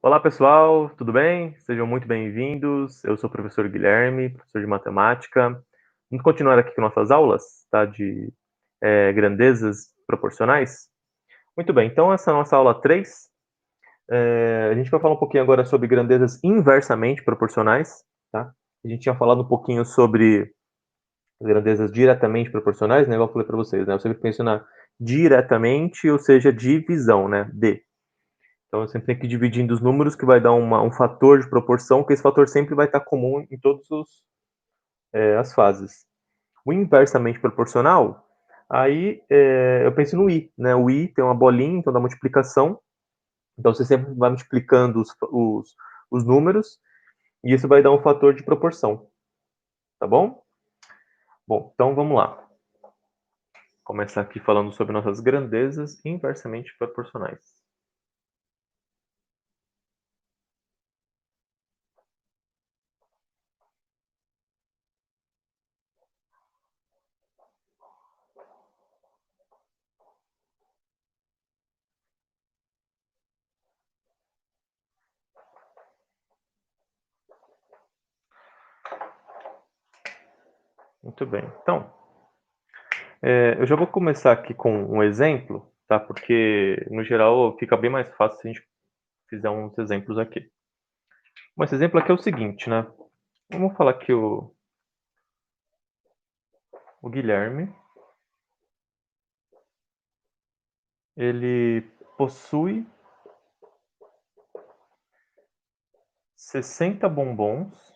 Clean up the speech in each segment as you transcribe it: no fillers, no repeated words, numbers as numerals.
Olá pessoal, tudo bem? Sejam muito bem-vindos. Eu sou o professor Guilherme, professor de matemática. Vamos continuar aqui com nossas aulas, tá? De grandezas proporcionais. Muito bem, então essa é a nossa aula 3. A gente vai falar um pouquinho agora sobre grandezas inversamente proporcionais, tá? A gente tinha falado um pouquinho sobre grandezas diretamente proporcionais, né? Igual eu falei para vocês, né? Você tem que mencionar diretamente, ou seja, divisão, né? Então, eu sempre tenho que ir dividindo os números, que vai dar um fator de proporção, que esse fator sempre vai estar comum em todas as fases. O inversamente proporcional, aí eu penso no i, né? O i tem uma bolinha, então dá multiplicação. Então, você sempre vai multiplicando os números, e isso vai dar um fator de proporção, tá bom? Bom, então vamos lá. Começar aqui falando sobre nossas grandezas inversamente proporcionais. Muito bem. Então, eu já vou começar aqui com um exemplo, tá? Porque, no geral, fica bem mais fácil se a gente fizer uns exemplos aqui. Bom, esse exemplo aqui é o seguinte, né? Vamos falar que o Guilherme, ele possui 60 bombons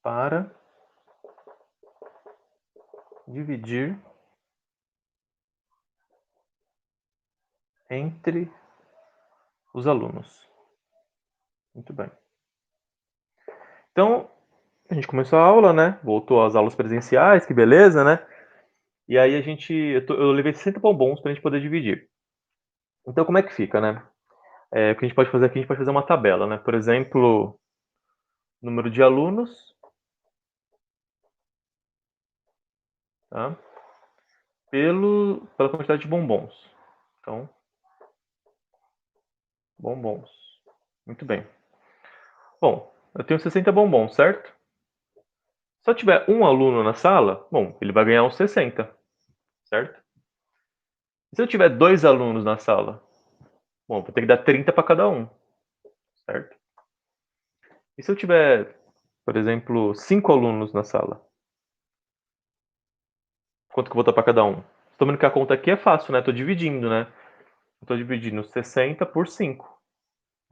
para dividir entre os alunos. Muito bem. Então, a gente começou a aula, né? Voltou às aulas presenciais, que beleza, né? E aí eu levei 60 bombons para a gente poder dividir. Então, como é que fica, né? O que a gente pode fazer aqui, a gente pode fazer uma tabela, né? Por exemplo, número de alunos, tá? Pela quantidade de bombons. Então, bombons. Muito bem. Bom, eu tenho 60 bombons, certo? Se eu tiver um aluno na sala, bom, ele vai ganhar uns 60, certo? Se eu tiver dois alunos na sala, bom, vou ter que dar 30 para cada um, certo? E se eu tiver, por exemplo, cinco alunos na sala, quanto que eu vou dar para cada um? Estou vendo que a conta aqui é fácil, né? Estou dividindo, né? Estou dividindo 60 por 5.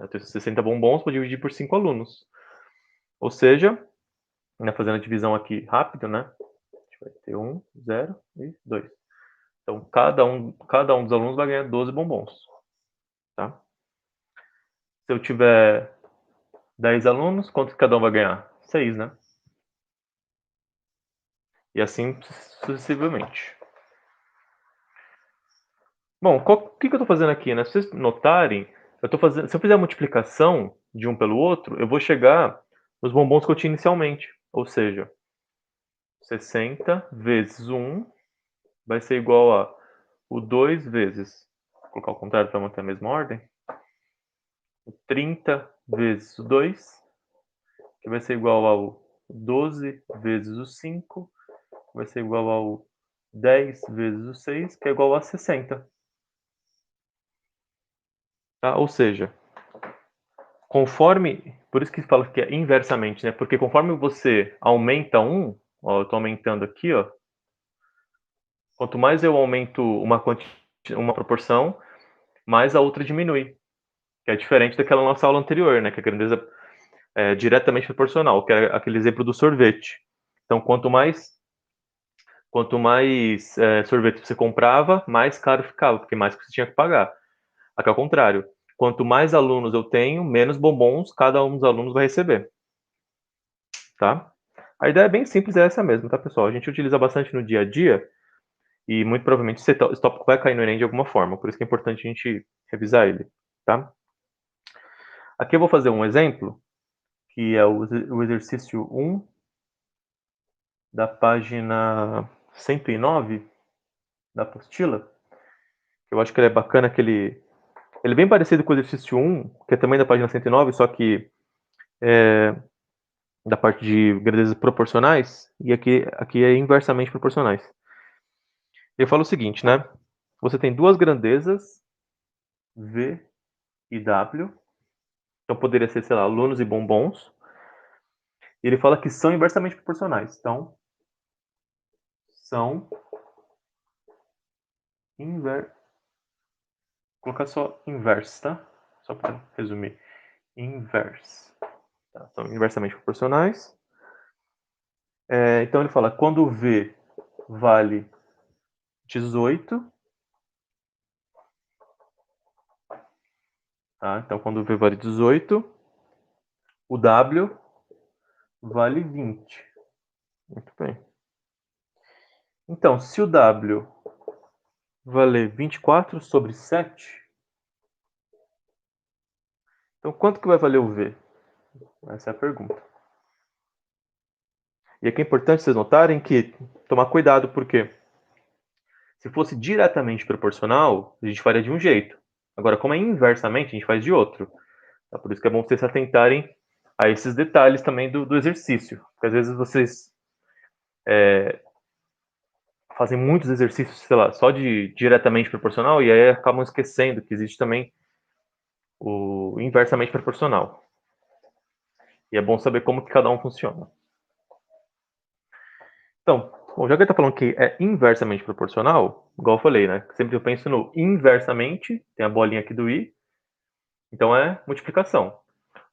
Eu tenho 60 bombons, vou dividir por 5 alunos. Ou seja, né, fazendo a divisão aqui rápido, né? A gente vai ter 1, 0 e 2. Então, cada um dos alunos vai ganhar 12 bombons. Tá? Se eu tiver 10 alunos, quanto cada um vai ganhar? 6, né? E assim sucessivamente. Bom, o que eu estou fazendo aqui, né? Se vocês notarem, se eu fizer a multiplicação de um pelo outro, eu vou chegar nos bombons que eu tinha inicialmente. Ou seja, 60 vezes 1 vai ser igual a o 2 vezes, vou colocar ao contrário para manter a mesma ordem, o 30 vezes o 2, que vai ser igual ao 12 vezes o 5, que vai ser igual ao 10 vezes o 6, que é igual a 60. Tá? Ou seja, por isso que fala que é inversamente, né? Porque conforme você aumenta um, ó, eu estou aumentando aqui, ó, quanto mais eu aumento uma proporção, mais a outra diminui. Que é diferente daquela nossa aula anterior, né? Que a grandeza é diretamente proporcional, que é aquele exemplo do sorvete. Então, quanto mais sorvete você comprava, mais caro ficava, porque mais que você tinha que pagar. Aqui é o contrário. Quanto mais alunos eu tenho, menos bombons cada um dos alunos vai receber. Tá? A ideia é bem simples, é essa mesmo, tá, pessoal? A gente utiliza bastante no dia a dia e muito provavelmente esse tópico vai cair no Enem de alguma forma, por isso que é importante a gente revisar ele, tá? Aqui eu vou fazer um exemplo, que é o exercício 1 da página 109 da apostila, Eu acho que ele é bacana, que ele é bem parecido com o exercício 1, que é também da página 109, só que da parte de grandezas proporcionais, e aqui é inversamente proporcionais. Ele fala o seguinte, né? Você tem duas grandezas, V e W, então poderia ser, sei lá, alunos e bombons, e ele fala que são inversamente proporcionais, então são Vou colocar só inverse, tá? Só para resumir. Inverse. Tá? São inversamente proporcionais. Então ele fala, quando V vale 18, tá? Então quando V vale 18, o W vale 20. Muito bem. Então, se o W valer 24 sobre 7, então quanto que vai valer o V? Essa é a pergunta. E aqui é importante vocês notarem que tomar cuidado, porque se fosse diretamente proporcional, a gente faria de um jeito. Agora, como é inversamente, a gente faz de outro. Tá? Por isso que é bom vocês se atentarem a esses detalhes também do exercício. Porque às vezes vocês fazem muitos exercícios, sei lá, só de diretamente proporcional, e aí acabam esquecendo que existe também o inversamente proporcional. E é bom saber como que cada um funciona. Então, bom, já que ele está falando que é inversamente proporcional, igual eu falei, né? Sempre eu penso no inversamente, tem a bolinha aqui do i, então é multiplicação.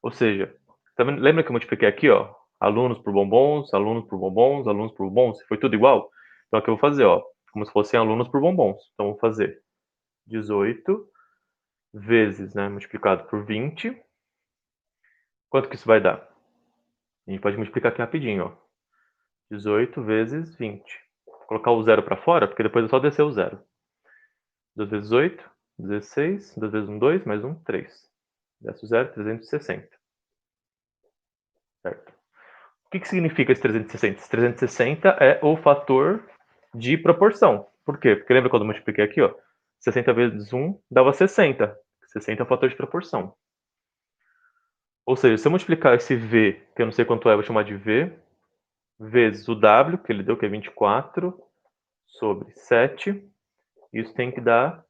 Ou seja, lembra que eu multipliquei aqui, ó, alunos por bombons, alunos por bombons, alunos por bombons, foi tudo igual? Então aqui eu vou fazer, ó, como se fossem alunos por bombons. Então eu vou fazer 18 vezes, né, multiplicado por 20. Quanto que isso vai dar? A gente pode multiplicar aqui rapidinho, ó. 18 vezes 20. Vou colocar o zero para fora, porque depois é só descer o zero. 2 vezes 8, 16. 2 vezes 1, 2, mais 1, 3. Desce o zero, 360. Certo? O que significa esse 360? Esse 360 é o fator de proporção. Por quê? Porque lembra quando eu multipliquei aqui, ó? 60 vezes 1 dava 60. 60 é o fator de proporção. Ou seja, se eu multiplicar esse V, que eu não sei quanto é, eu vou chamar de V, vezes o W, que ele deu, que é 24, sobre 7, isso tem que dar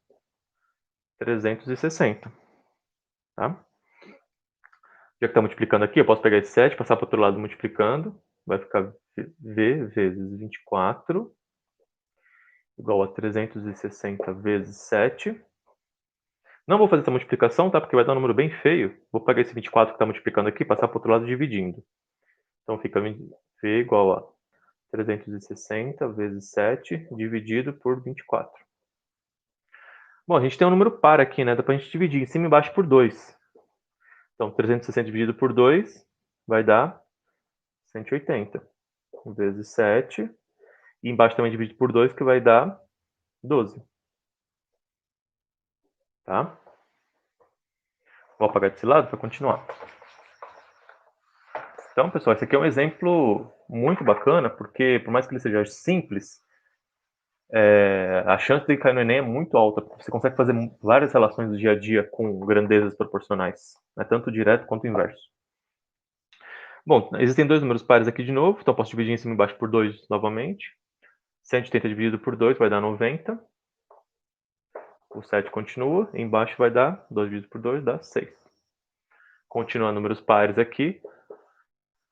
360. Tá? Já que está multiplicando aqui, eu posso pegar esse 7, passar para o outro lado multiplicando. Vai ficar V vezes 24 igual a 360 vezes 7. Não vou fazer essa multiplicação, tá? Porque vai dar um número bem feio. Vou pegar esse 24 que está multiplicando aqui e passar para o outro lado dividindo. Então fica V igual a 360 vezes 7 dividido por 24. Bom, a gente tem um número par aqui, né? Dá para a gente dividir em cima e embaixo por 2. Então 360 dividido por 2 vai dar 180 vezes 7. E embaixo também dividido por 2, que vai dar 12. Tá? Vou apagar desse lado para continuar. Então, pessoal, esse aqui é um exemplo muito bacana, porque por mais que ele seja simples, a chance de cair no Enem é muito alta. Você consegue fazer várias relações do dia a dia com grandezas proporcionais, né? Tanto direto quanto inverso. Bom, existem dois números pares aqui de novo, então posso dividir em cima e embaixo por 2 novamente. 180 dividido por 2 vai dar 90. O 7 continua, embaixo vai dar 2 dividido por 2 dá 6. Continuar números pares aqui.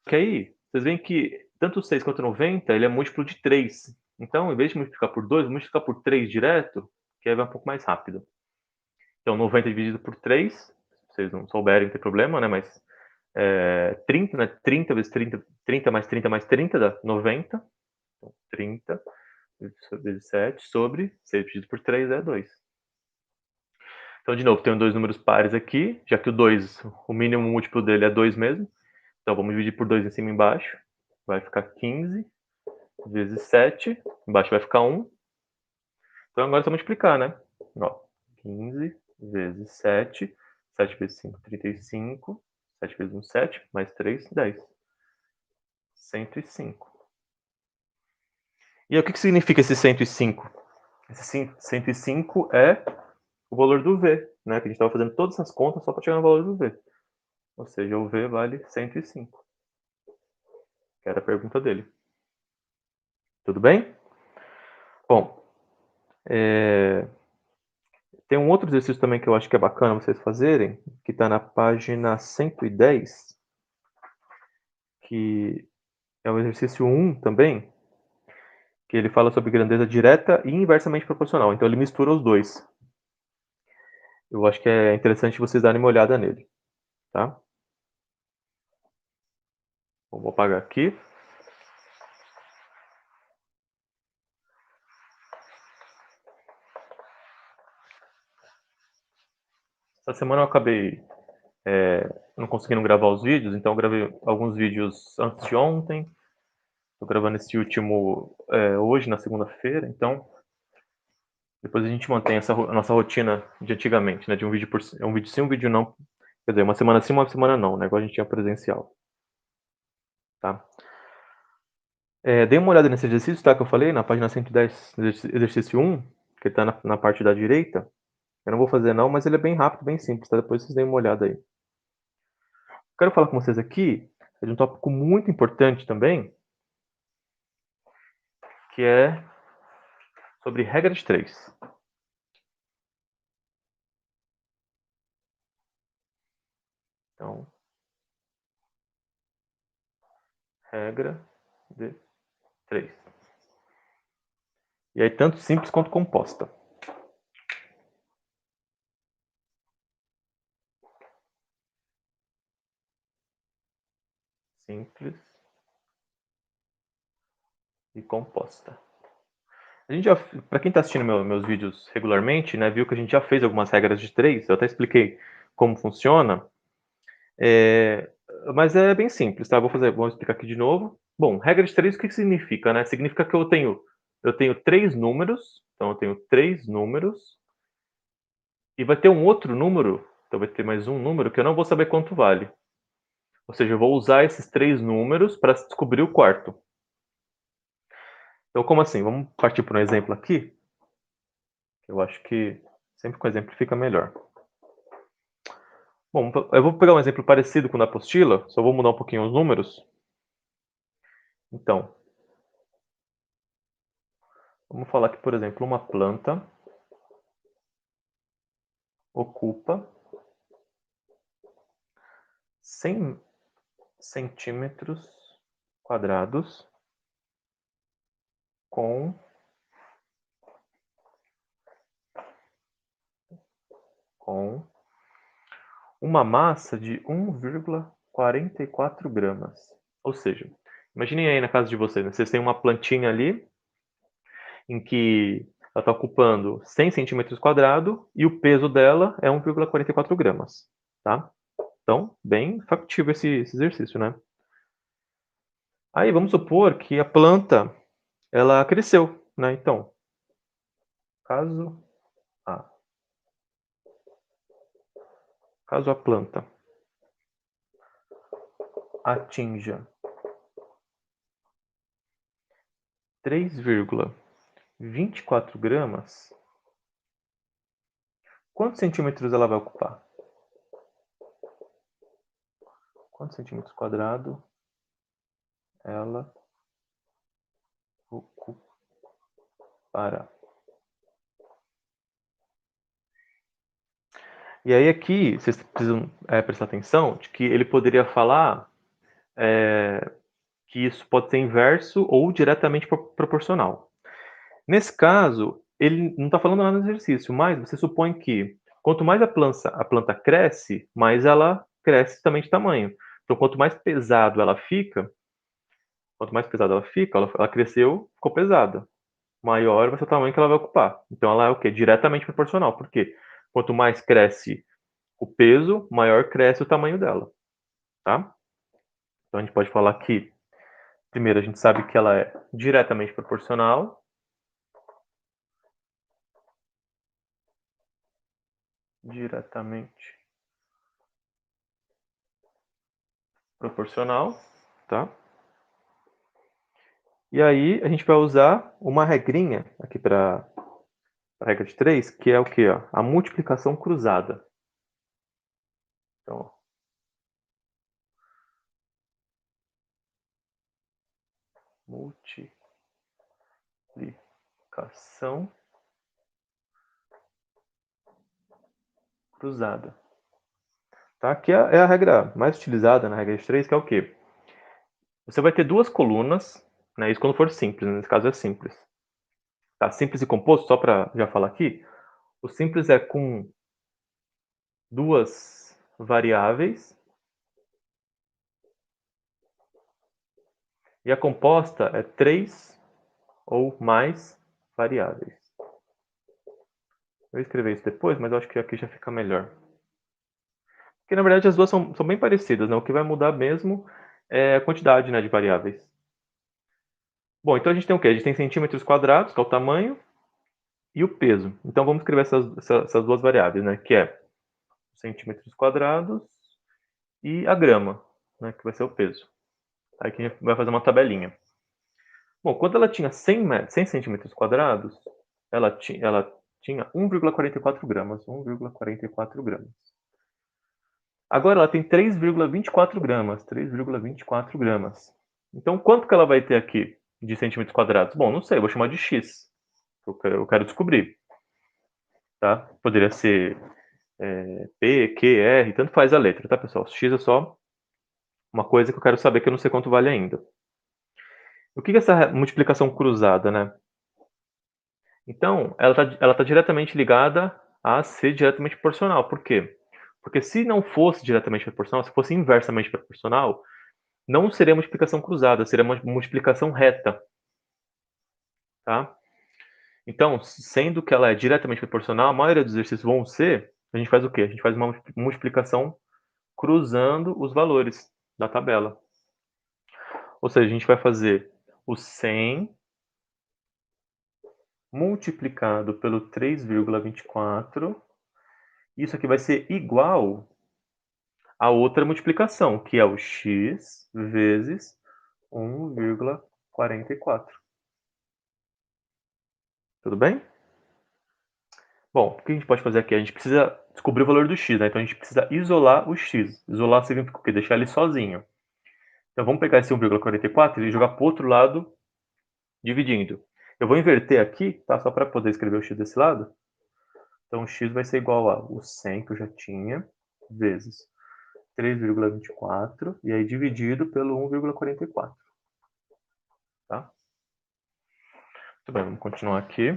Que aí, vocês veem que tanto o 6 quanto o 90, ele é múltiplo de 3. Então, em vez de multiplicar por 2, vou multiplicar por 3 direto, que aí vai um pouco mais rápido. Então, 90 dividido por 3, se vocês não souberem, não tem problema, né? Mas 30, né? 30 vezes 30, 30 mais 30 mais 30 dá 90. Então, 30 vezes 7 sobre 6 dividido por 3 é 2. Então, de novo, tenho dois números pares aqui, já que o 2, o mínimo múltiplo dele é 2 mesmo. Então, vamos dividir por 2 em cima e embaixo. Vai ficar 15 vezes 7. Embaixo vai ficar 1. Então, agora é só multiplicar, né? Ó, 15 vezes 7. 7 vezes 5, 35. 7 vezes 1, 7. Mais 3, 10. 105. E aí, o que significa esse 105? Esse 105 é o valor do V, né? Que a gente estava fazendo todas essas contas só para chegar no valor do V. Ou seja, o V vale 105, que era a pergunta dele. Tudo bem? Bom, tem um outro exercício também que eu acho que é bacana vocês fazerem, que está na página 110, que é o exercício 1 também, que ele fala sobre grandeza direta e inversamente proporcional. Então ele mistura os dois. Eu acho que é interessante vocês darem uma olhada nele, tá? Bom, vou apagar aqui. Essa semana eu acabei não conseguindo gravar os vídeos, então eu gravei alguns vídeos antes de ontem. Estou gravando esse último hoje, na segunda-feira, então depois a gente mantém a nossa rotina de antigamente, né? De um vídeo um vídeo sim, um vídeo não. Quer dizer, uma semana sim, uma semana não, né? Igual a gente tinha presencial, tá? Dê uma olhada nesse exercício, tá? Que eu falei, na página 110, exercício 1, que está na parte da direita. Eu não vou fazer não, mas ele é bem rápido, bem simples, tá? Depois vocês deem uma olhada aí. Quero falar com vocês aqui de um tópico muito importante também, que é sobre regra de 3. Então, regra de 3. E aí, tanto simples quanto composta. Simples e composta. A gente já, para quem está assistindo meus vídeos regularmente, né, viu que a gente já fez algumas regras de 3. Eu até expliquei como funciona. Mas é bem simples, tá? Vou explicar aqui de novo. Bom, regra de 3, o que significa, né? Significa que eu tenho 3 números, então eu tenho 3 números, e vai ter um outro número, então vai ter mais um número que eu não vou saber quanto vale. Ou seja, eu vou usar esses 3 números para descobrir o quarto. Então, como assim? Vamos partir para um exemplo aqui. Eu acho que sempre com exemplo fica melhor. Bom, eu vou pegar um exemplo parecido com o da apostila, só vou mudar um pouquinho os números. Então, vamos falar que, por exemplo, uma planta ocupa 100 centímetros quadrados com uma massa de 1,44 gramas. Ou seja, imaginem aí na casa de vocês, né? Vocês têm uma plantinha ali em que ela está ocupando 100 centímetros quadrados e o peso dela é 1,44 gramas, tá? Então, bem factível esse exercício, né? Aí vamos supor que a planta ela cresceu, né? Então, caso a caso a planta atinja 3,24 gramas, quantos centímetros ela vai ocupar? Quantos centímetros quadrados ela ocupará? E aí aqui vocês precisam prestar atenção de que ele poderia falar que isso pode ser inverso ou diretamente proporcional. Nesse caso, ele não está falando nada no exercício, mas você supõe que quanto mais a planta cresce, mais ela cresce também de tamanho. Então, quanto mais pesada ela fica, ela cresceu, ficou pesada. Maior vai ser o tamanho que ela vai ocupar. Então, ela é o quê? Diretamente proporcional. Por quê? Quanto mais cresce o peso, maior cresce o tamanho dela, tá? Então, a gente pode falar que, primeiro, a gente sabe que ela é diretamente proporcional. Diretamente proporcional, tá? E aí a gente vai usar uma regrinha aqui para a regra de 3, que é o quê? Ó? A multiplicação cruzada. Então, ó, multiplicação cruzada. Tá? Que é a regra mais utilizada na regra de 3, que é o quê? Você vai ter duas colunas, né? Isso quando for simples, nesse caso é simples. Tá? Simples e composto, só para já falar aqui, o simples é com duas variáveis e a composta é 3 ou mais variáveis. Eu vou escrever isso depois, mas eu acho que aqui já fica melhor. Porque na verdade as duas são bem parecidas, né? O que vai mudar mesmo é a quantidade, né, de variáveis. Bom, então a gente tem o quê? A gente tem centímetros quadrados, que é o tamanho, e o peso. Então vamos escrever essas duas variáveis, né? Que é centímetros quadrados e a grama, né? Que vai ser o peso. Aí aqui a gente vai fazer uma tabelinha. Bom, quando ela tinha 100 centímetros quadrados, ela tinha 1,44 gramas. 1,44 gramas. Agora ela tem 3,24 gramas. 3,24 gramas. Então, quanto que ela vai ter aqui de centímetros quadrados? Bom, não sei, eu vou chamar de x. Eu quero descobrir. Tá? Poderia ser P, Q, R, tanto faz a letra, tá, pessoal? X é só uma coisa que eu quero saber que eu não sei quanto vale ainda. O que é essa multiplicação cruzada, né? Então, ela tá diretamente ligada a ser diretamente proporcional. Por quê? Porque se não fosse diretamente proporcional, se fosse inversamente proporcional, não seria multiplicação cruzada, seria uma multiplicação reta, tá? Então, sendo que ela é diretamente proporcional, a maioria dos exercícios vão ser, a gente faz o quê? A gente faz uma multiplicação cruzando os valores da tabela. Ou seja, a gente vai fazer o 100 multiplicado pelo 3,24. Isso aqui vai ser igual a outra multiplicação, que é o x vezes 1,44. Tudo bem? Bom, o que a gente pode fazer aqui? A gente precisa descobrir o valor do x, né? Então a gente precisa isolar o x. Isolar significa o quê? Deixar ele sozinho. Então vamos pegar esse 1,44 e jogar para o outro lado, dividindo. Eu vou inverter aqui, tá? Só para poder escrever o x desse lado. Então, x vai ser igual a o 100 que eu já tinha, vezes 3,24, e aí dividido pelo 1,44. Tá? Muito bem, vamos continuar aqui.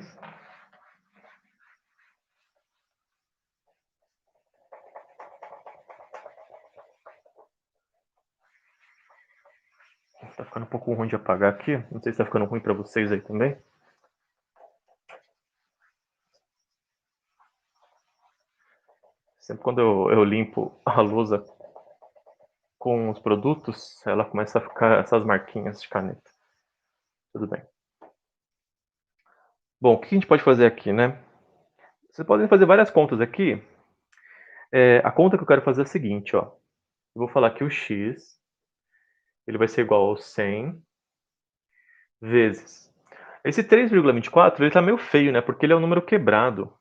Tá ficando um pouco ruim de apagar aqui. Não sei se tá ficando ruim para vocês aí também. Sempre quando eu limpo a lousa com os produtos, ela começa a ficar essas marquinhas de caneta. Tudo bem. Bom, o que a gente pode fazer aqui, né? Vocês podem fazer várias contas aqui. A conta que eu quero fazer é a seguinte, ó. Eu vou falar que o x ele vai ser igual ao 100 vezes. Esse 3,24 ele tá meio feio, né? Porque ele é um número quebrado.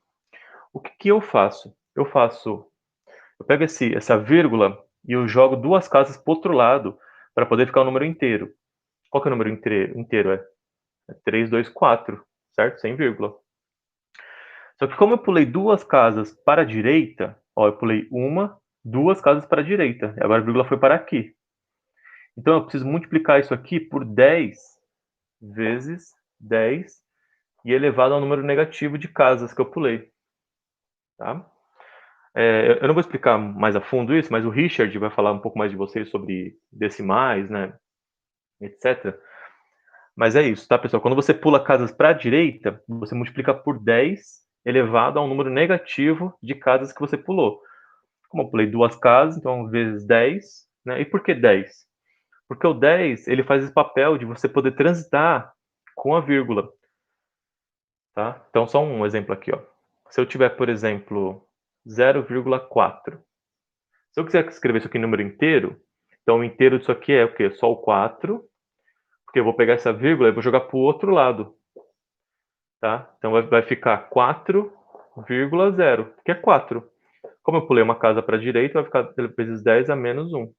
O que eu faço? Eu pego essa vírgula e eu jogo duas casas para o outro lado para poder ficar o número inteiro. Qual que é o número inteiro? É 3, 2, 4, certo? Sem vírgula. Só que como eu pulei duas casas para a direita, ó, eu pulei duas casas para a direita. E agora a vírgula foi para aqui. Então eu preciso multiplicar isso aqui por 10 vezes 10 e elevado ao número negativo de casas que eu pulei. Tá? Eu não vou explicar mais a fundo isso, mas o Richard vai falar um pouco mais de vocês sobre decimais, né, etc. Mas é isso, tá, pessoal? Quando você pula casas para a direita, você multiplica por 10 elevado a um número negativo de casas que você pulou. Como eu pulei duas casas, então vezes 10, né? E por que 10? Porque o 10, ele faz esse papel de você poder transitar com a vírgula, tá? Então, só um exemplo aqui, ó. Se eu tiver, por exemplo, 0,4. Se eu quiser escrever isso aqui em número inteiro, então o inteiro disso aqui é o quê? Só o 4, porque eu vou pegar essa vírgula e vou jogar para o outro lado. tá? Então vai ficar 4,0, que é 4. Como eu pulei uma casa para a direita, vai ficar vezes 10 a menos 1.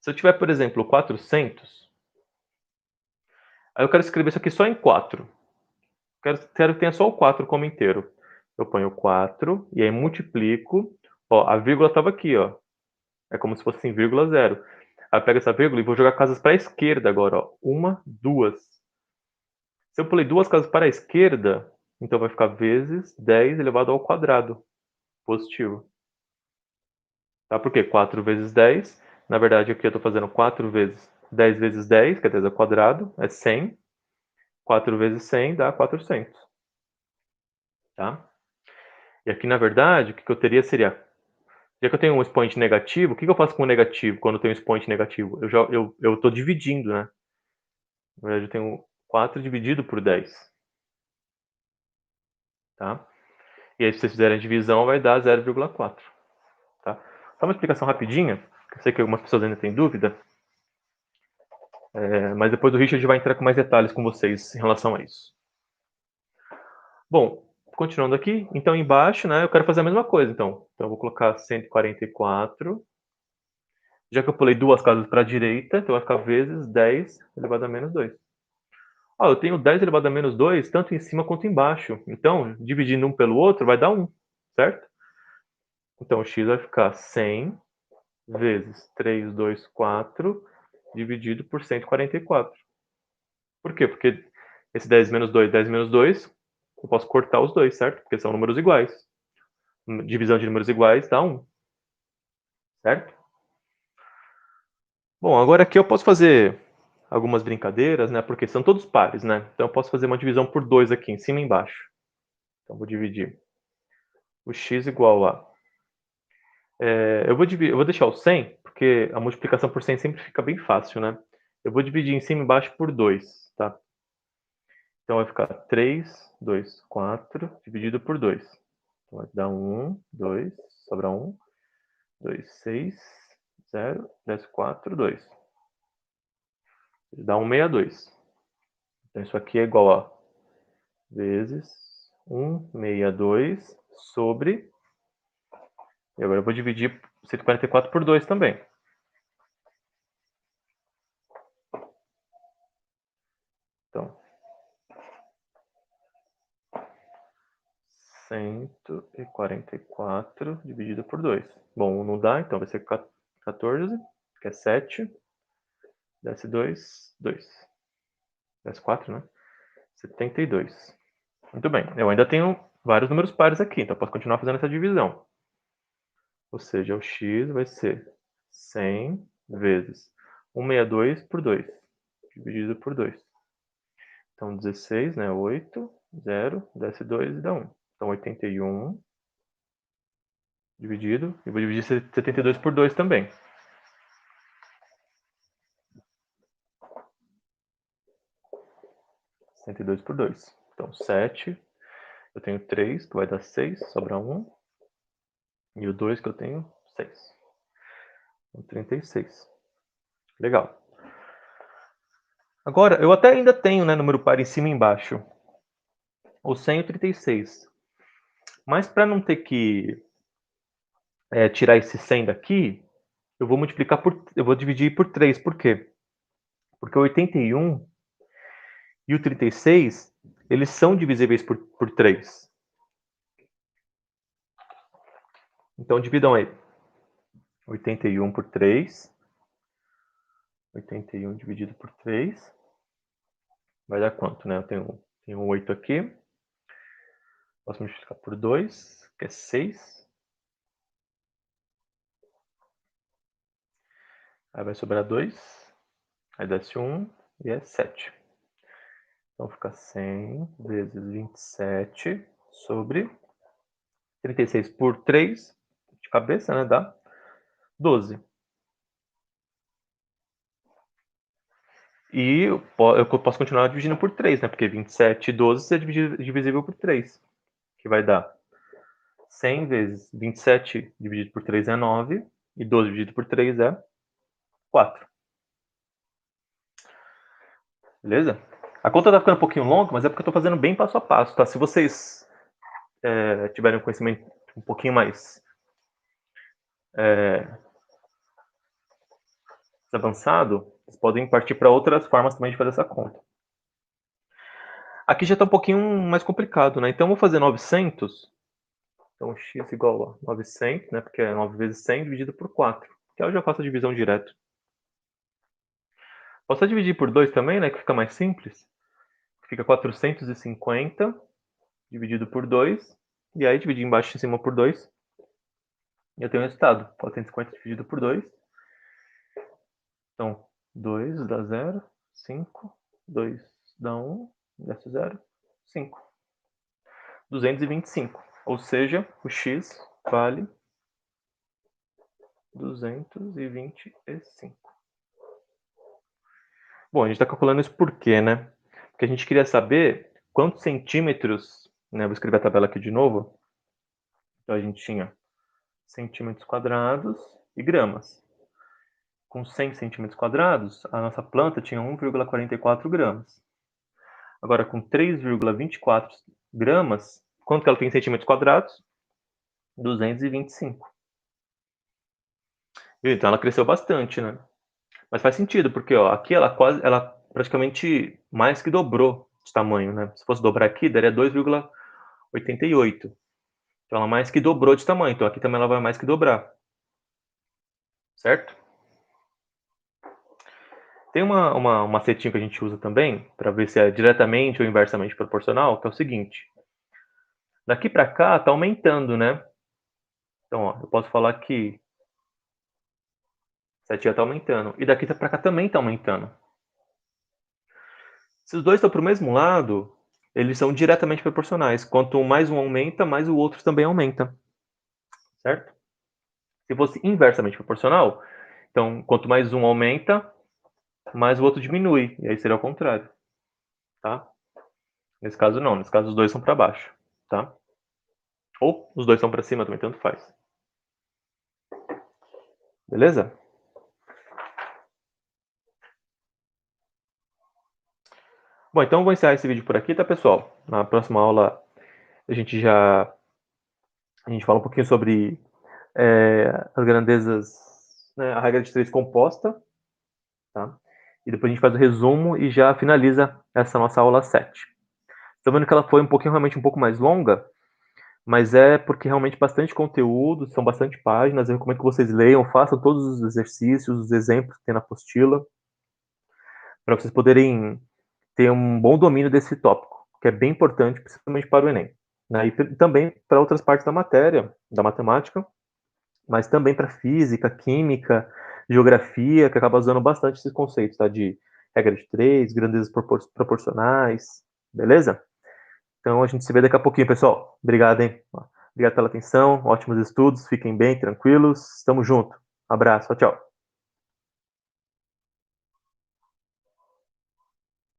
Se eu tiver, por exemplo, 400, aí eu quero escrever isso aqui só em 4. Quero que tenha só o 4 como inteiro. Eu ponho 4 e aí multiplico. Ó, a vírgula estava aqui, ó. É como se fosse assim, vírgula 0. Aí eu pego essa vírgula e vou jogar casas para a esquerda agora, ó. 1, 2. Se eu pulei 2 casas para a esquerda, então vai ficar vezes 10 elevado ao quadrado. Positivo. Tá? Por quê? 4 vezes 10. Na verdade, aqui eu estou fazendo 4 vezes 10 vezes 10, que é 10 ao quadrado, é 100. 4 vezes 100 dá 400. Tá? E aqui, na verdade, o que eu teria seria, já que eu tenho um expoente negativo, o que eu faço com o negativo quando eu tenho um expoente negativo? Eu estou dividindo, né? Na verdade, eu tenho 4 dividido por 10. Tá? E aí, se vocês fizerem a divisão, vai dar 0,4. Tá? Só uma explicação rapidinha, que eu sei que algumas pessoas ainda têm dúvida, mas depois o Richard vai entrar com mais detalhes com vocês em relação a isso. Bom, continuando aqui, então embaixo, né, eu quero fazer a mesma coisa, então. Então eu vou colocar 144. Já que eu pulei 2 casas para a direita, então vai ficar vezes 10 elevado a menos 2. Ah, eu tenho 10 elevado a menos 2 tanto em cima quanto embaixo. Então, dividindo um pelo outro, vai dar 1, certo? Então, o x vai ficar 100 vezes 324 dividido por 144. Por quê? Porque esse 10 menos 2, 10 menos 2, eu posso cortar os dois, certo? Porque são números iguais. Divisão de números iguais dá 1, certo? Bom, agora aqui eu posso fazer algumas brincadeiras, né? Porque são todos pares, né? Então eu posso fazer uma divisão por 2 aqui, em cima e embaixo. Então vou dividir o x igual a... eu vou deixar o 100, porque a multiplicação por 100 sempre fica bem fácil, né? Eu vou dividir em cima e embaixo por 2, tá? Então vai ficar 3, 2, 4, dividido por 2. Então vai dar 1, 2, sobra 1, 2, 6, 0, desce 4, 2. Dá 162. Então isso aqui é igual a vezes 162 sobre... E agora eu vou dividir 144 por 2 também. Então, 144 dividido por 2. Bom, 1 não dá, então vai ser 14, que é 7. Desce 2, 2. Desce 4, né? 72. Muito bem. Eu ainda tenho vários números pares aqui, então eu posso continuar fazendo essa divisão. Ou seja, o x vai ser 100 vezes 162 por 2, dividido por 2. Então, 16, né? 8, 0, desce 2 e dá 1. Então, 81 dividido, e vou dividir 72 por 2 também. E 102 por 2. Então, 7, eu tenho 3, que vai dar 6, sobra 1. E o 2 que eu tenho, 6. Então, 36. Legal. Agora, eu até ainda tenho, né, número par em cima e embaixo. O 100 e o 36. Mas para não ter que tirar esse 100 daqui, eu vou dividir por 3. Por quê? Porque o 81 e o 36, eles são divisíveis por 3. Então, dividam aí. 81 por 3. 81 dividido por 3. Vai dar quanto, né? Eu tenho 8 aqui. Posso multiplicar por 2, que é 6. Aí vai sobrar 2. Aí desce 1 e é 7. Então fica 100 vezes 27 sobre 36 por 3, de cabeça, né? Dá 12. E eu posso continuar dividindo por 3, né? Porque 27 e 12 é divisível por 3. Que vai dar 100 vezes 27 dividido por 3 é 9. E 12 dividido por 3 é 4. Beleza? A conta tá ficando um pouquinho longa, mas é porque eu tô fazendo bem passo a passo, tá? Se vocês tiverem um conhecimento um pouquinho mais avançado, vocês podem partir para outras formas também de fazer essa conta. Aqui já está um pouquinho mais complicado, né? Então, eu vou fazer 900. Então, x igual a 900, né? Porque é 9 vezes 100 dividido por 4. Que aí eu já faço a divisão direto. Posso dividir por 2 também, né? Que fica mais simples. Fica 450 dividido por 2. E aí, dividir embaixo e em cima por 2. E eu tenho o resultado. 450 dividido por 2. Então, 2 dá 0. 5. 2 dá 1. Desce 0. 5. 225. Ou seja, o x vale 225. Bom, a gente está calculando isso por quê, né? Porque a gente queria saber quantos centímetros, né? Vou escrever a tabela aqui de novo. Então, a gente tinha centímetros quadrados e gramas. Com 100 centímetros quadrados, a nossa planta tinha 1,44 gramas. Agora, com 3,24 gramas, quanto que ela tem em centímetros quadrados? 225. Então, ela cresceu bastante, né? Mas faz sentido, porque ó, aqui ela praticamente mais que dobrou de tamanho, né? Se fosse dobrar aqui, daria 2,88. Então ela mais que dobrou de tamanho. Então aqui também ela vai mais que dobrar. Certo? Tem uma macetinho que a gente usa também, para ver se é diretamente ou inversamente proporcional, que é o seguinte. Daqui para cá tá aumentando, né? Então, ó, eu posso falar que 7 tá aumentando. E daqui para cá também tá aumentando. Se os dois estão para o mesmo lado, eles são diretamente proporcionais. Quanto mais um aumenta, mais o outro também aumenta. Certo? Se fosse inversamente proporcional, então quanto mais um aumenta, mais o outro diminui. E aí seria o contrário. Tá? Nesse caso não. Nesse caso os dois são para baixo. Tá? Ou os dois são para cima também, tanto faz. Beleza? Bom, então eu vou encerrar esse vídeo por aqui, tá, pessoal? Na próxima aula a gente fala um pouquinho sobre as grandezas, né, a regra de 3 composta, tá? E depois a gente faz o resumo e já finaliza essa nossa aula 7. Estou vendo que ela foi realmente um pouco mais longa, mas é porque realmente bastante conteúdo, são bastante páginas, eu recomendo que vocês leiam, façam todos os exercícios, os exemplos que tem na apostila, para vocês poderem ter um bom domínio desse tópico, que é bem importante, principalmente para o Enem. Né? E também para outras partes da matéria, da matemática, mas também para física, química, geografia, que acaba usando bastante esses conceitos, tá? De regra de 3, grandezas proporcionais, beleza? Então a gente se vê daqui a pouquinho, pessoal. Obrigado, hein? Obrigado pela atenção, ótimos estudos, fiquem bem, tranquilos, estamos juntos. Abraço, tchau, tchau.